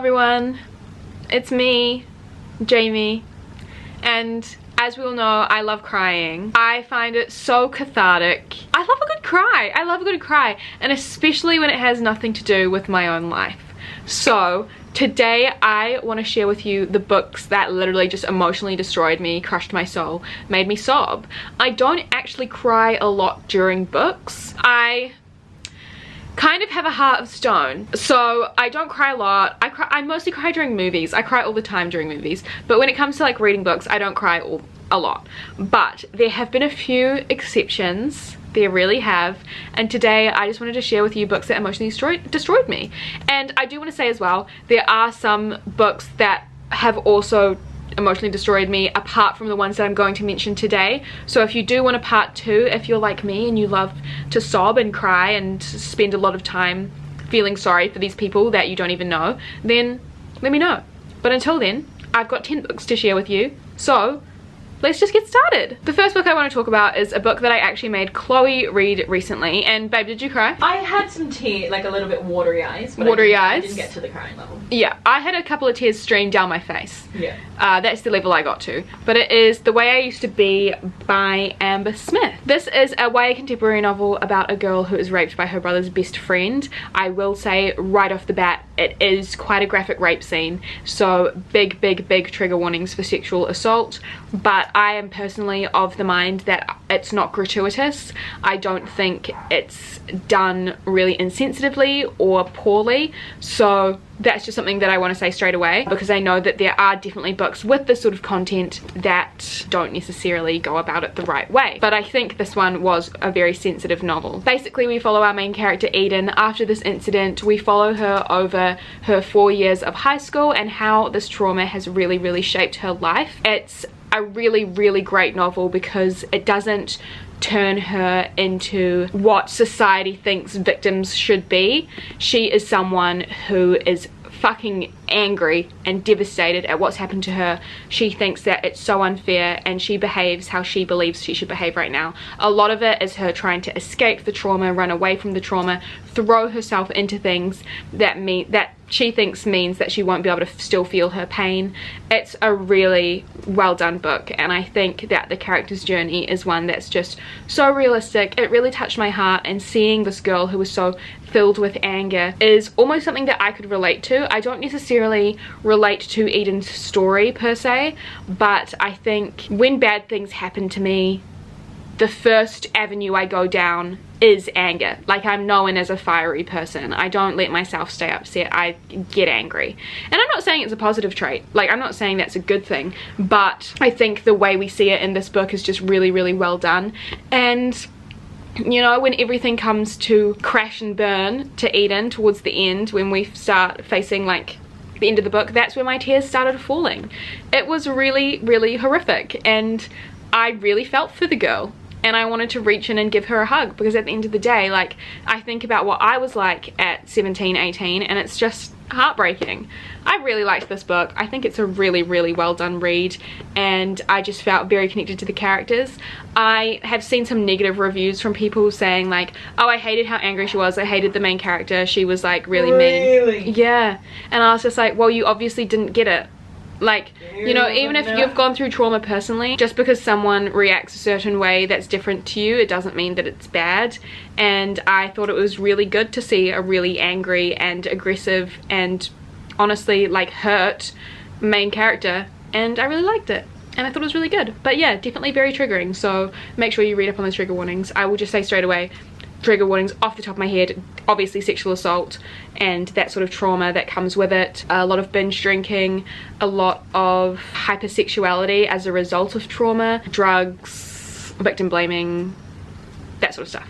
everyone, it's me, Jamie, and as we all know, I love crying. I find it so cathartic. I love a good cry. I love a good cry, and especially when it has nothing to do with my own life. So today I want to share with you the books that literally just emotionally destroyed me, crushed my soul, made me sob. I don't actually cry a lot during books. I kind of have a heart of stone, so I don't cry a lot. I mostly cry during movies. I cry all the time during movies, but when it comes to like reading books, I don't cry a lot. But there have been a few exceptions. There really have, and today I just wanted to share with you books that emotionally destroyed me. And I do want to say as well, there are some books that have also emotionally destroyed me apart from the ones that I'm going to mention today. So if you do want a part 2, if you're like me and you love to sob and cry and spend a lot of time feeling sorry for these people that you don't even know, then let me know. But until then, I've got 10 books to share with you, so let's just get started. The first book I want to talk about is a book that I actually made Chloe read recently. And babe, did you cry? I had some tears, like a little bit watery eyes. But I didn't get to the crying level. Yeah, I had a couple of tears stream down my face. Yeah. That's the level I got to. But it is The Way I Used to Be by Amber Smith. This is a YA contemporary novel about a girl who is raped by her brother's best friend. I will say right off the bat, it is quite a graphic rape scene. So big trigger warnings for sexual assault. But I am personally of the mind that it's not gratuitous. I don't think it's done really insensitively or poorly. So that's just something that I want to say straight away, because I know that there are definitely books with this sort of content that don't necessarily go about it the right way. But I think this one was a very sensitive novel. Basically, we follow our main character Eden. After this incident, we follow her over her 4 years of high school and how this trauma has really shaped her life. It's a really great novel because it doesn't turn her into what society thinks victims should be. She is someone who is fucking angry and devastated at what's happened to her. She thinks that it's so unfair, and she behaves how she believes she should behave right now. A lot of it is her trying to escape the trauma, run away from the trauma, throw herself into things that she thinks means that she won't be able to still feel her pain. It's a really well done book, and I think that the character's journey is one that's just so realistic. It really touched my heart, and seeing this girl who was so filled with anger is almost something that I could relate to. I don't necessarily relate to Eden's story per se, but I think when bad things happen to me, the first avenue I go down is anger. Like, I'm known as a fiery person. I don't let myself stay upset. I get angry. And I'm not saying it's a positive trait. Like, I'm not saying that's a good thing, but I think the way we see it in this book is just really well done. And you know, when everything comes to crash and burn to Eden towards the end, when we start facing like the end of the book, that's where my tears started falling. It was really horrific, and I really felt for the girl. And I wanted to reach in and give her a hug, because at the end of the day, like, I think about what I was like at 17, 18, and it's just heartbreaking. I really liked this book. I think it's a really well done read, and I just felt very connected to the characters. I have seen some negative reviews from people saying like, oh, I hated how angry she was. I hated the main character. She was like really mean. Yeah. And I was just like, well, you obviously didn't get it. Like, you know, even if you've gone through trauma personally, just because someone reacts a certain way that's different to you, it doesn't mean that it's bad. And I thought it was really good to see a really angry and aggressive and honestly like hurt main character, and I really liked it. And I thought it was really good. But yeah, definitely very triggering, so make sure you read up on those trigger warnings. I will just say straight away, trigger warnings off the top of my head: obviously sexual assault and that sort of trauma that comes with it, a lot of binge drinking, a lot of hypersexuality as a result of trauma, drugs, victim blaming, that sort of stuff.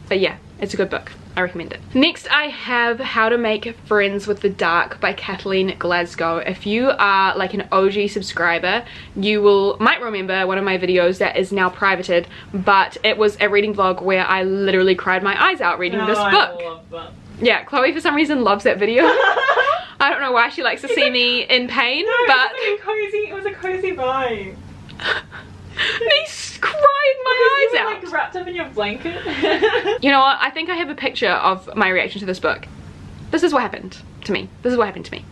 But yeah, it's a good book. I recommend it. Next I have How to Make Friends with the Dark by Kathleen Glasgow. If you are like an OG subscriber, you might remember one of my videos that is now privated, but it was a reading vlog where I literally cried my eyes out reading this book. I love that. Yeah, Chloe for some reason loves that video. I don't know why she likes to see me in pain, no, but it was a cozy vibe. Me crying my eyes out. Like wrapped up in your blanket. You know what? I think I have a picture of my reaction to this book. This is what happened to me. This is what happened to me.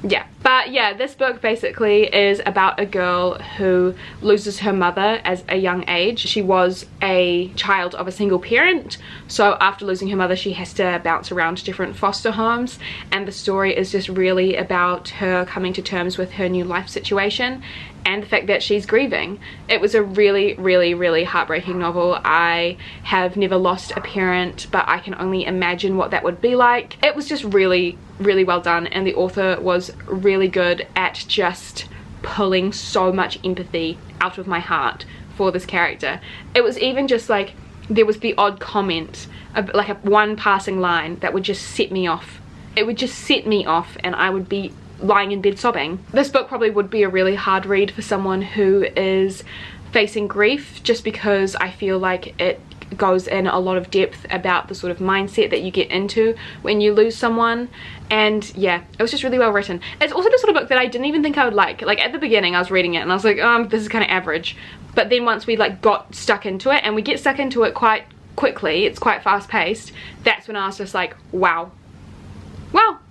Yeah, but yeah, this book basically is about a girl who loses her mother at a young age. She was a child of a single parent, so after losing her mother she has to bounce around to different foster homes, and the story is just really about her coming to terms with her new life situation and the fact that she's grieving. It was a really, really, really heartbreaking novel. I have never lost a parent, but I can only imagine what that would be like. It was just really, really well done, and the author was really good at just pulling so much empathy out of my heart for this character. It was even just like, there was the odd comment, like one passing line that would just set me off. It would just set me off and I would be lying in bed sobbing. This book probably would be a really hard read for someone who is facing grief, just because I feel like it goes in a lot of depth about the sort of mindset that you get into when you lose someone. And yeah, it was just really well written. It's also the sort of book that I didn't even think I would like. Like at the beginning I was reading it and I was like, this is kind of average, but then once we like got stuck into it, and we get stuck into it quite quickly, it's quite fast paced, that's when I was just like, wow,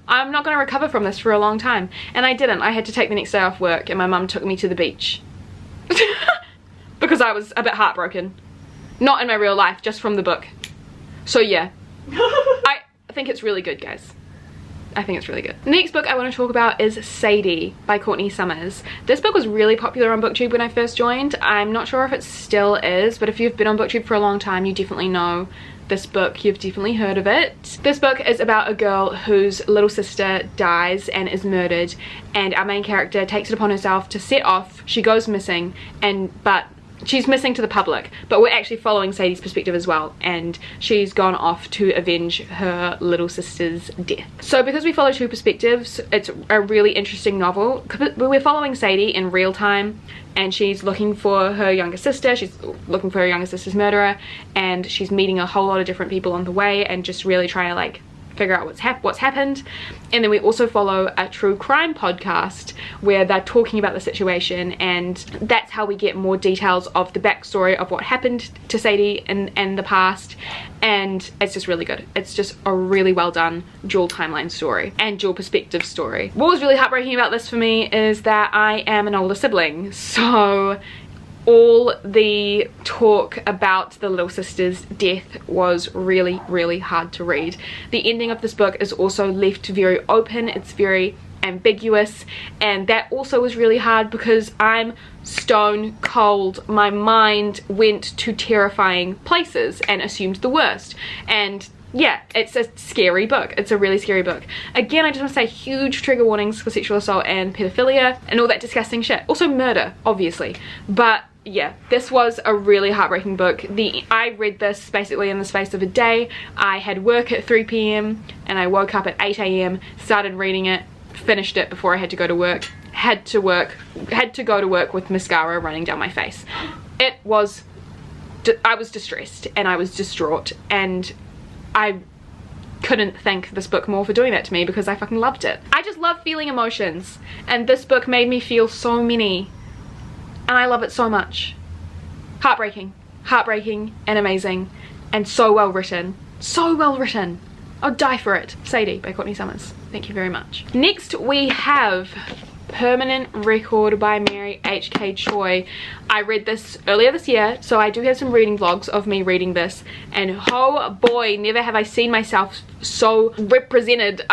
I'm not going to recover from this for a long time. And I didn't. I had to take the next day off work and my mum took me to the beach because I was a bit heartbroken. Not in my real life, just from the book. So yeah, I think it's really good, guys. I think it's really good. The next book I want to talk about is Sadie by Courtney. This book was really popular on BookTube when I first joined. I'm not sure if it still is, but if you've been on BookTube for a long time, you definitely know this book. You've definitely heard of it. This book is about a girl whose little sister dies and is murdered, and our main character takes it upon herself to set off. She goes missing, but she's missing to the public, but we're actually following Sadie's perspective as well, and she's gone off to avenge her little sister's death. So because we follow two perspectives, it's a really interesting novel. We're following Sadie in real time, and she's looking for her younger sister. She's looking for her younger sister's murderer, and she's meeting a whole lot of different people on the way and just really trying to like figure out what's happened. And then we also follow a true crime podcast where they're talking about the situation, and that's how we get more details of the backstory of what happened to Sadie in the past. And it's just really good. It's just a really well done dual timeline story and dual perspective story. What was really heartbreaking about this for me is that I am an older sibling, so all the talk about the little sister's death was really, really hard to read. The ending of this book is also left very open. It's very ambiguous, and that also was really hard because I'm stone cold. My mind went to terrifying places and assumed the worst. And yeah, it's a scary book. It's a really scary book. Again, I just want to say huge trigger warnings for sexual assault and pedophilia and all that disgusting shit. Also murder, obviously. But yeah, this was a really heartbreaking book. I read this basically in the space of a day. I had work at 3 p.m. and I woke up at 8 a.m, started reading it, finished it before I had to go to work. Had to go to work with mascara running down my face. I was distressed and I was distraught, and I couldn't thank this book more for doing that to me because I fucking loved it. I just love feeling emotions, and this book made me feel so many, and I love it so much. Heartbreaking and amazing, and so well written. So well written. I'll die for it. Sadie by Courtney Summers. Thank you very much. Next we have Permanent Record by Mary H.K. Choi. I read this earlier this year, so I do have some reading vlogs of me reading this, and oh boy, never have I seen myself so represented.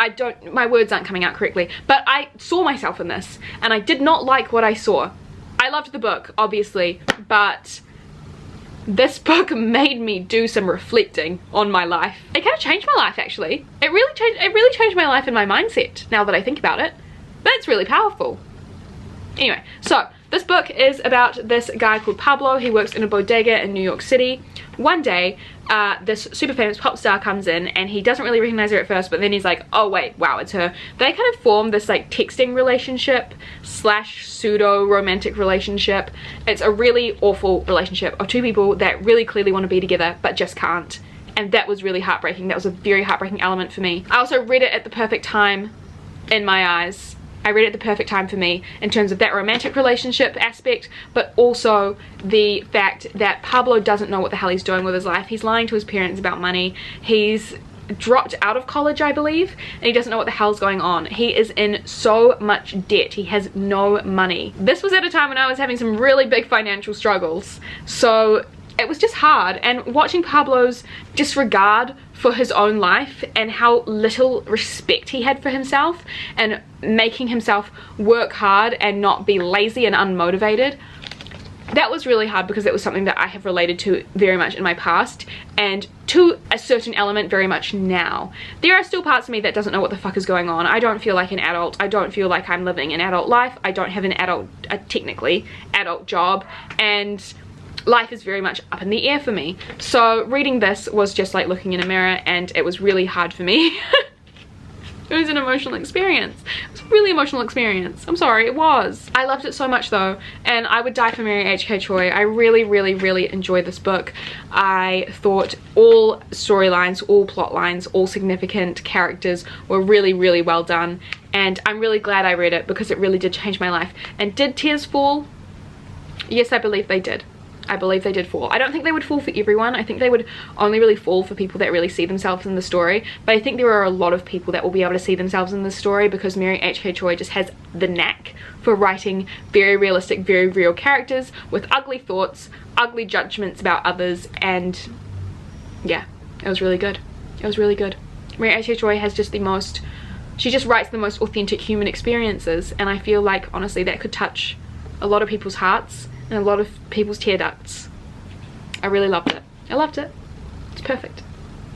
My words aren't coming out correctly, but I saw myself in this and I did not like what I saw. I loved the book, obviously, but this book made me do some reflecting on my life. It kind of changed my life, actually. It really changed my life and my mindset, now that I think about it. That's really powerful. Anyway, so this book is about this guy called Pablo. He works in a bodega in New York City. One day, this super famous pop star comes in, and he doesn't really recognize her at first, but then he's like, oh wait, wow, it's her. They kind of form this like texting relationship slash pseudo romantic relationship. It's a really awful relationship of two people that really clearly want to be together but just can't. And that was really heartbreaking. That was a very heartbreaking element for me. I also read it at the perfect time in my eyes. I read it at the perfect time for me in terms of that romantic relationship aspect, but also the fact that Pablo doesn't know what the hell he's doing with his life. He's lying to his parents about money. He's dropped out of college, I believe, and he doesn't know what the hell's going on. He is in so much debt. He has no money. This was at a time when I was having some really big financial struggles, so it was just hard. And watching Pablo's disregard for his own life and how little respect he had for himself, and making himself work hard and not be lazy and unmotivated, that was really hard, because it was something that I have related to very much in my past, and to a certain element very much now. There are still parts of me that doesn't know what the fuck is going on. I don't feel like an adult. I don't feel like I'm living an adult life. I don't have an adult, technically adult job, and life is very much up in the air for me. So reading this was just like looking in a mirror, and it was really hard for me. It was an emotional experience. It was a really emotional experience. I'm sorry, it was. I loved it so much though, and I would die for Mary H.K. Choi. I really, really, really enjoyed this book. I thought all storylines, all plot lines, all significant characters were really, really well done, and I'm really glad I read it, because it really did change my life. And did tears fall? Yes, I believe they did. I believe they did fall. I don't think they would fall for everyone. I think they would only really fall for people that really see themselves in the story. But I think there are a lot of people that will be able to see themselves in this story, because Mary H.K. Choi just has the knack for writing very realistic, very real characters with ugly thoughts, ugly judgments about others, and yeah, it was really good. It was really good. Mary H.K. Choi has just the most, she just writes the most authentic human experiences, and I feel like honestly that could touch a lot of people's hearts and a lot of people's tear ducts. I really loved it. I loved it. It's perfect.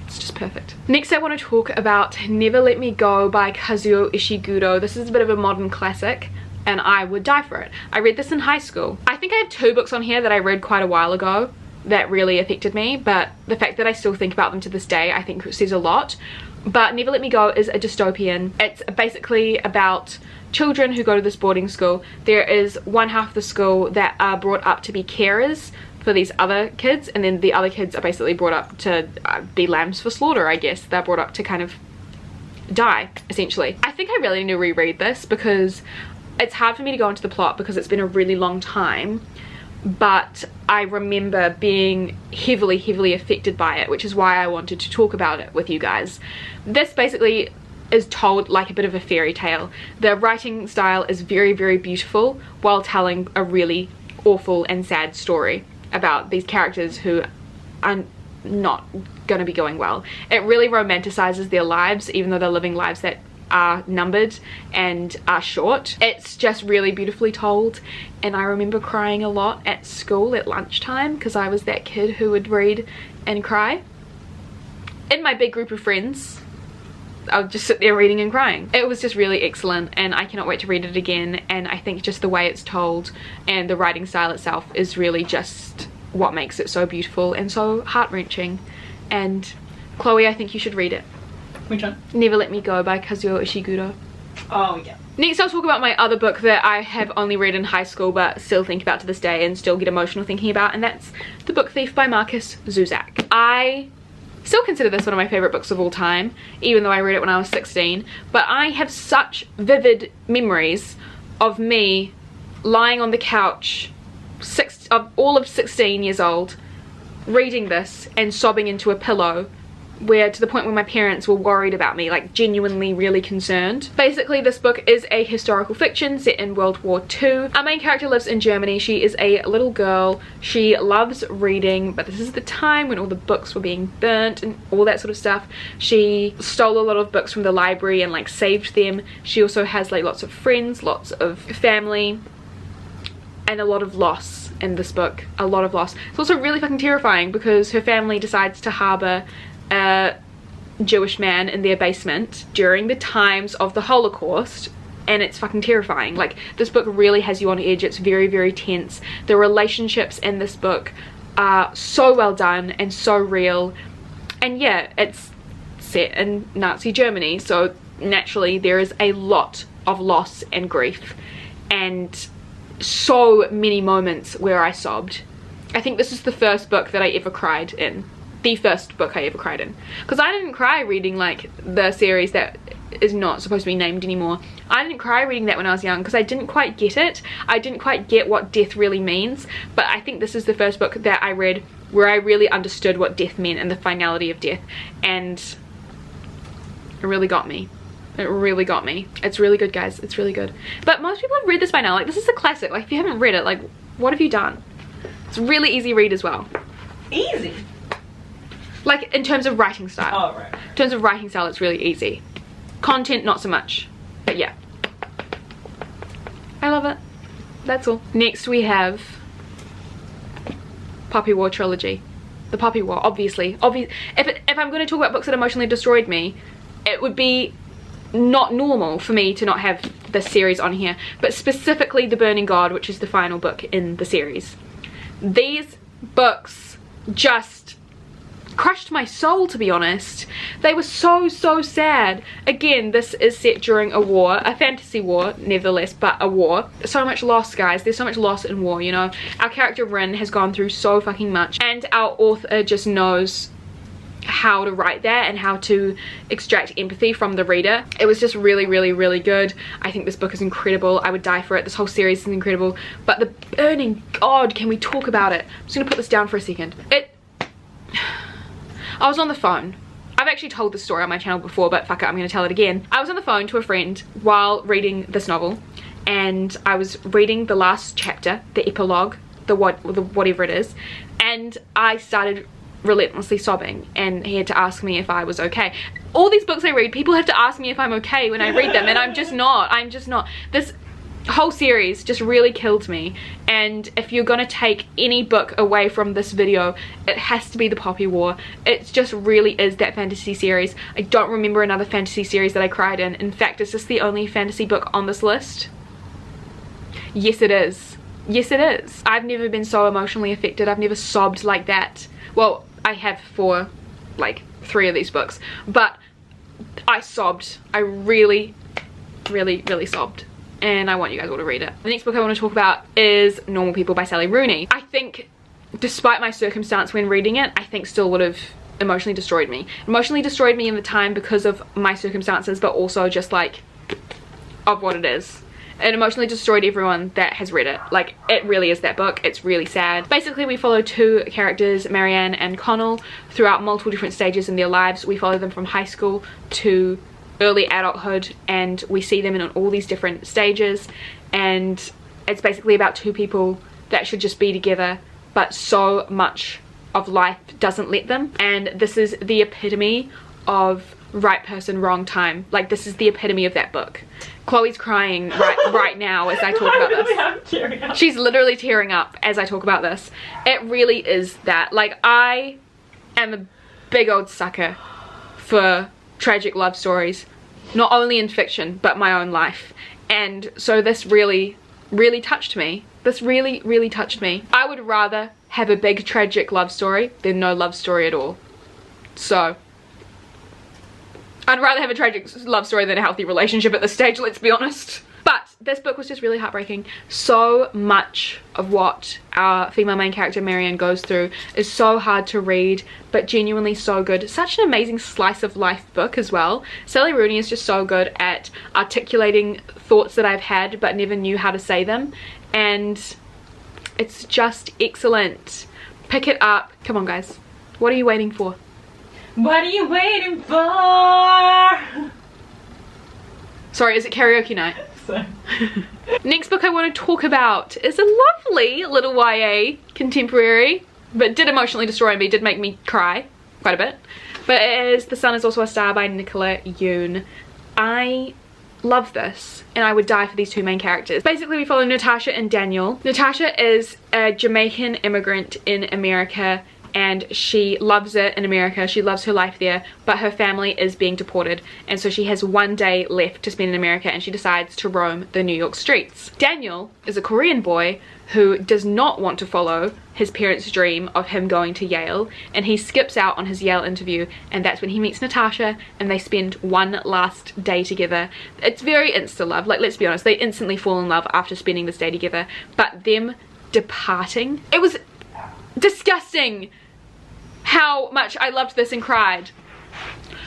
It's just perfect. Next I want to talk about Never Let Me Go by Kazuo Ishiguro. This is a bit of a modern classic, and I would die for it. I read this in high school. I think I have 2 books on here that I read quite a while ago that really affected me, but the fact that I still think about them to this day I think says a lot. But Never Let Me Go is a dystopian. It's basically about children who go to this boarding school. There is one half of the school that are brought up to be carers for these other kids, and then the other kids are basically brought up to be lambs for slaughter, I guess. They're brought up to kind of die, essentially. I think I really need to reread this, because it's hard for me to go into the plot because it's been a really long time, but I remember being heavily, heavily affected by it, which is why I wanted to talk about it with you guys. This basically is told like a bit of a fairy tale. The writing style is very, very beautiful while telling a really awful and sad story about these characters who are not going to be going well. It really romanticizes their lives, even though they're living lives that are numbered and are short. It's just really beautifully told, and I remember crying a lot at school at lunchtime, because I was that kid who would read and cry. In my big group of friends, I would just sit there reading and crying. It was just really excellent, and I cannot wait to read it again. And I think just the way it's told and the writing style itself is really just what makes it so beautiful and so heart-wrenching. And Chloe, I think you should read it. Which one? Never Let Me Go by Kazuo Ishiguro. Oh yeah. Next I'll talk about my other book that I have only read in high school but still think about to this day and still get emotional thinking about, and that's The Book Thief by Marcus Zuzak. I still consider this one of my favorite books of all time, even though I read it when I was 16, but I have such vivid memories of me lying on the couch all of 16 years old reading this and sobbing into a pillow, where to the point where my parents were worried about me, like genuinely really concerned. Basically this book is a historical fiction set in World War II. Our main character lives in Germany. She is a little girl. She loves reading, but this is the time when all the books were being burnt and all that sort of stuff. She stole a lot of books from the library and like saved them. She also has like lots of friends, lots of family, and a lot of loss in this book. A lot of loss. It's also really fucking terrifying because her family decides to harbour a Jewish man in their basement during the times of the Holocaust, and it's fucking terrifying. Like, this book really has you on edge. It's very, very tense. The relationships in this book are so well done and so real, and yeah, it's set in Nazi Germany, so naturally there is a lot of loss and grief, and so many moments where I sobbed. I think this is the first book that I ever cried in. The first book I ever cried in, because I didn't cry reading like the series that is not supposed to be named anymore. I didn't cry reading that when I was young because I didn't quite get it. I didn't quite get what death really means, but I think this is the first book that I read where I really understood what death meant and the finality of death, and It really got me. It really got me. It's really good, guys. It's really good. But most people have read this by now. Like, this is a classic. Like, if you haven't read it, like, what have you done? It's a really easy read as well. Easy? Like, in terms of writing style. Oh, right. In terms of writing style, it's really easy. Content, not so much. But yeah. I love it. That's all. Next we have Poppy War Trilogy. The Poppy War, obviously. If I'm going to talk about books that emotionally destroyed me, it would be not normal for me to not have this series on here, but specifically The Burning God, which is the final book in the series. These books just crushed my soul, to be honest. They were so sad. Again, this is set during a war, a fantasy war nevertheless, but a war. So much loss, guys. There's so much loss in war, you know. Our character Rin has gone through so fucking much, and our author just knows how to write that and how to extract empathy from the reader. It was just really good. I think this book is incredible. I would die for it. This whole series is incredible. But The Burning God, can we talk about it? I'm just gonna put this down for a second. I was on the phone. I've actually told this story on my channel before, but fuck it, I'm gonna tell it again. I was on the phone to a friend while reading this novel, and I was reading the last chapter, the epilogue, the whatever it is, and I started relentlessly sobbing, and he had to ask me if I was okay. All these books I read, people have to ask me if I'm okay when I read them, and I'm just not. This whole series just really killed me, and if you're gonna take any book away from this video, it has to be the Poppy War. It just really is that fantasy series. I don't remember another fantasy series that I cried in. In fact, is this the only fantasy book on this list? Yes, it is. Yes, it is. I've never been so emotionally affected. I've never sobbed like that. Well, I have for like 3 of these books, but I sobbed. I really sobbed, and I want you guys all to read it. The next book I want to talk about is Normal People by Sally Rooney. I think, despite my circumstance when reading it, I think still would have emotionally destroyed me. Emotionally destroyed me in the time because of my circumstances, but also just like of what it is. It emotionally destroyed everyone that has read it. Like, it really is that book. It's really sad. Basically, we follow 2 characters, Marianne and Connell, throughout multiple different stages in their lives. We follow them from high school to early adulthood, and we see them in all these different stages, and it's basically about 2 people that should just be together, but so much of life doesn't let them. And this is the epitome of right person, wrong time. Like, this is the epitome of that book. Chloe's crying right now as I talk about this. She's literally tearing up as I talk about this. It really is that. Like, I am a big old sucker for tragic love stories, not only in fiction but my own life, and so this really touched me. This really touched me. I would rather have a big tragic love story than no love story at all. So I'd rather have a tragic love story than a healthy relationship at this stage, let's be honest. But this book was just really heartbreaking. So much of what our female main character Marianne goes through is so hard to read, but genuinely so good. Such an amazing slice of life book as well. Sally Rooney is just so good at articulating thoughts that I've had but never knew how to say them, and it's just excellent. Pick it up. Come on, guys. What are you waiting for? What are you waiting for? Sorry, is it karaoke night? So. Next book I want to talk about is a lovely little YA contemporary, but did emotionally destroy me, did make me cry quite a bit. But it is The Sun Is Also a Star by Nicola Yoon. I love this, and I would die for these 2 main characters. Basically, we follow Natasha and Daniel. Natasha is a Jamaican immigrant in America, and she loves it in America. She loves her life there, but her family is being deported, and so she has 1 day left to spend in America, and she decides to roam the New York streets. Daniel is a Korean boy who does not want to follow his parents' dream of him going to Yale, and he skips out on his Yale interview, and that's when he meets Natasha, and they spend 1 last day together. It's very insta love. Like, let's be honest, they instantly fall in love after spending this day together, but them departing, it was disgusting how much I loved this and cried.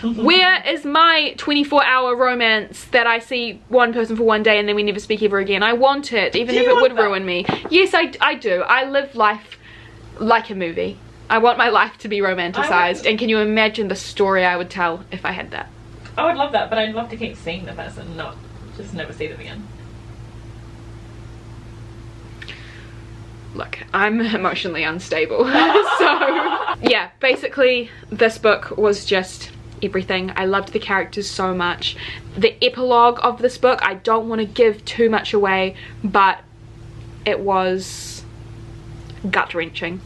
Where is my 24-hour romance that I see one person for 1 day and then we never speak ever again? I want it, even if it would ruin me. Yes, I do. I live life like a movie. I want my life to be romanticized, and can you imagine the story I would tell if I had that? I would love that, but I'd love to keep seeing the person, not just never see them again. Look, I'm emotionally unstable. So yeah, basically this book was just everything. I loved the characters so much. The epilogue of this book, I don't want to give too much away, but it was gut-wrenching.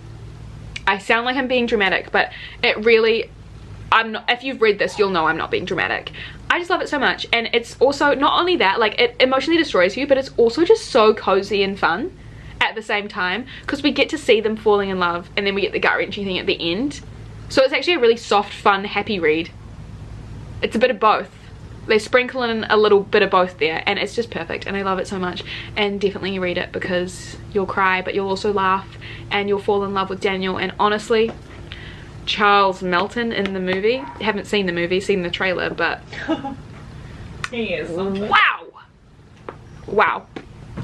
I sound like I'm being dramatic, but it really, I'm not. If you've read this, you'll know I'm not being dramatic. I just love it so much, and it's also not only that, like, it emotionally destroys you, but it's also just so cozy and fun at the same time, because we get to see them falling in love, and then we get the gut-wrenching thing at the end. So it's actually a really soft, fun, happy read. It's a bit of both. They sprinkle in a little bit of both there, and it's just perfect, and I love it so much. And definitely read it, because you'll cry, but you'll also laugh, and you'll fall in love with Daniel. And honestly, Charles Melton in the movie, haven't seen the movie, seen the trailer, but He is. wow.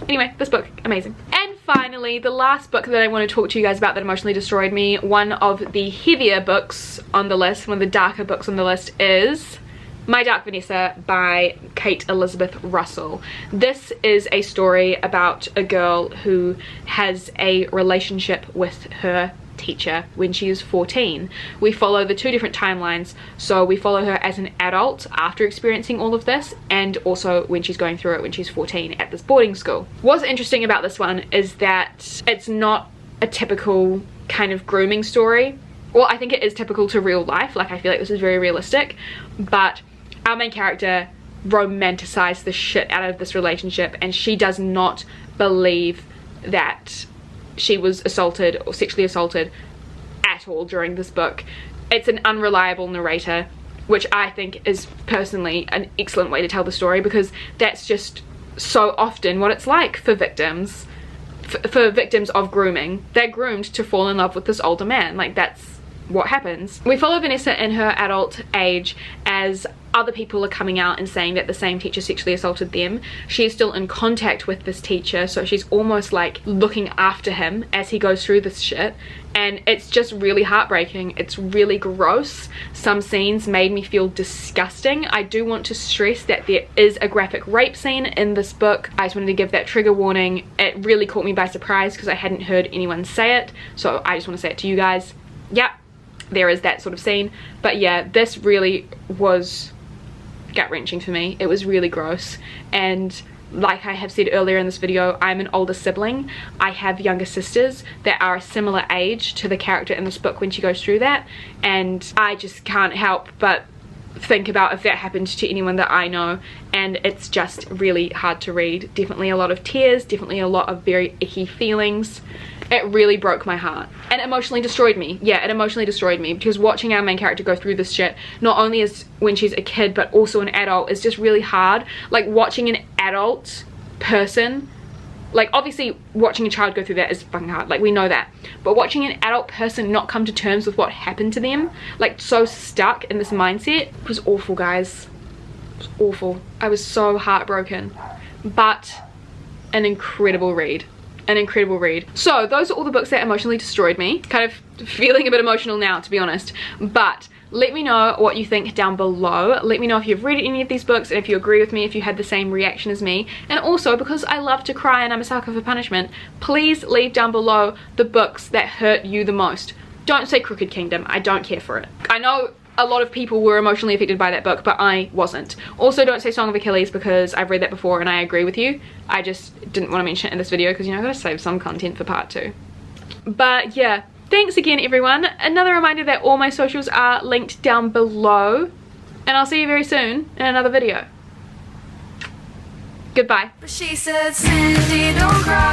Anyway, this book, amazing. And finally, the last book that I want to talk to you guys about that emotionally destroyed me, one of the heavier books on the list, one of the darker books on the list, is My Dark Vanessa by Kate Elizabeth Russell. This is a story about a girl who has a relationship with her teacher when she is 14. We follow the two different timelines, so we follow her as an adult after experiencing all of this, and also when she's going through it when she's 14 at this boarding school. What's interesting about this one is that it's not a typical kind of grooming story. Well, I think it is typical to real life, like I feel like this is very realistic, but our main character romanticized the shit out of this relationship, and she does not believe that she was assaulted or sexually assaulted at all during this book. It's an unreliable narrator, which I think is personally an excellent way to tell the story, because that's just so often what it's like for victims. For victims of grooming, they're groomed to fall in love with this older man. Like, that's what happens. We follow Vanessa in her adult age as other people are coming out and saying that the same teacher sexually assaulted them. She is still in contact with this teacher, so she's almost like looking after him as he goes through this shit, and it's just really heartbreaking. It's really gross. Some scenes made me feel disgusting. I do want to stress that there is a graphic rape scene in this book. I just wanted to give that trigger warning. It really caught me by surprise because I hadn't heard anyone say it, so I just want to say it to you guys. Yep, there is that sort of scene. But yeah, this really was gut-wrenching for me. It was really gross, and like I have said earlier in this video, I'm an older sibling. I have younger sisters that are a similar age to the character in this book when she goes through that, and I just can't help but think about if that happened to anyone that I know, and it's just really hard to read. Definitely a lot of tears, definitely a lot of very icky feelings. It really broke my heart and emotionally destroyed me. Yeah, it emotionally destroyed me, because watching our main character go through this shit, not only as when she's a kid but also an adult, is just really hard. Like, watching an adult person, like, obviously watching a child go through that is fucking hard, like, we know that, but watching an adult person not come to terms with what happened to them, like, so stuck in this mindset, was awful, guys. It was awful. I was so heartbroken, but an incredible read. An incredible read. So those are all the books that emotionally destroyed me. Kind of feeling a bit emotional now, to be honest, but let me know what you think down below. Let me know if you've read any of these books, and if you agree with me, if you had the same reaction as me. And also, because I love to cry and I'm a sucker for punishment, please leave down below the books that hurt you the most. Don't say Crooked Kingdom, I don't care for it. I know a lot of people were emotionally affected by that book, but I wasn't. Also, don't say Song of Achilles, because I've read that before and I agree with you. I just didn't want to mention it in this video because, you know, I gotta save some content for part 2. But yeah, thanks again, everyone. Another reminder that all my socials are linked down below, and I'll see you very soon in another video. Goodbye. She said, Cindy, don't cry.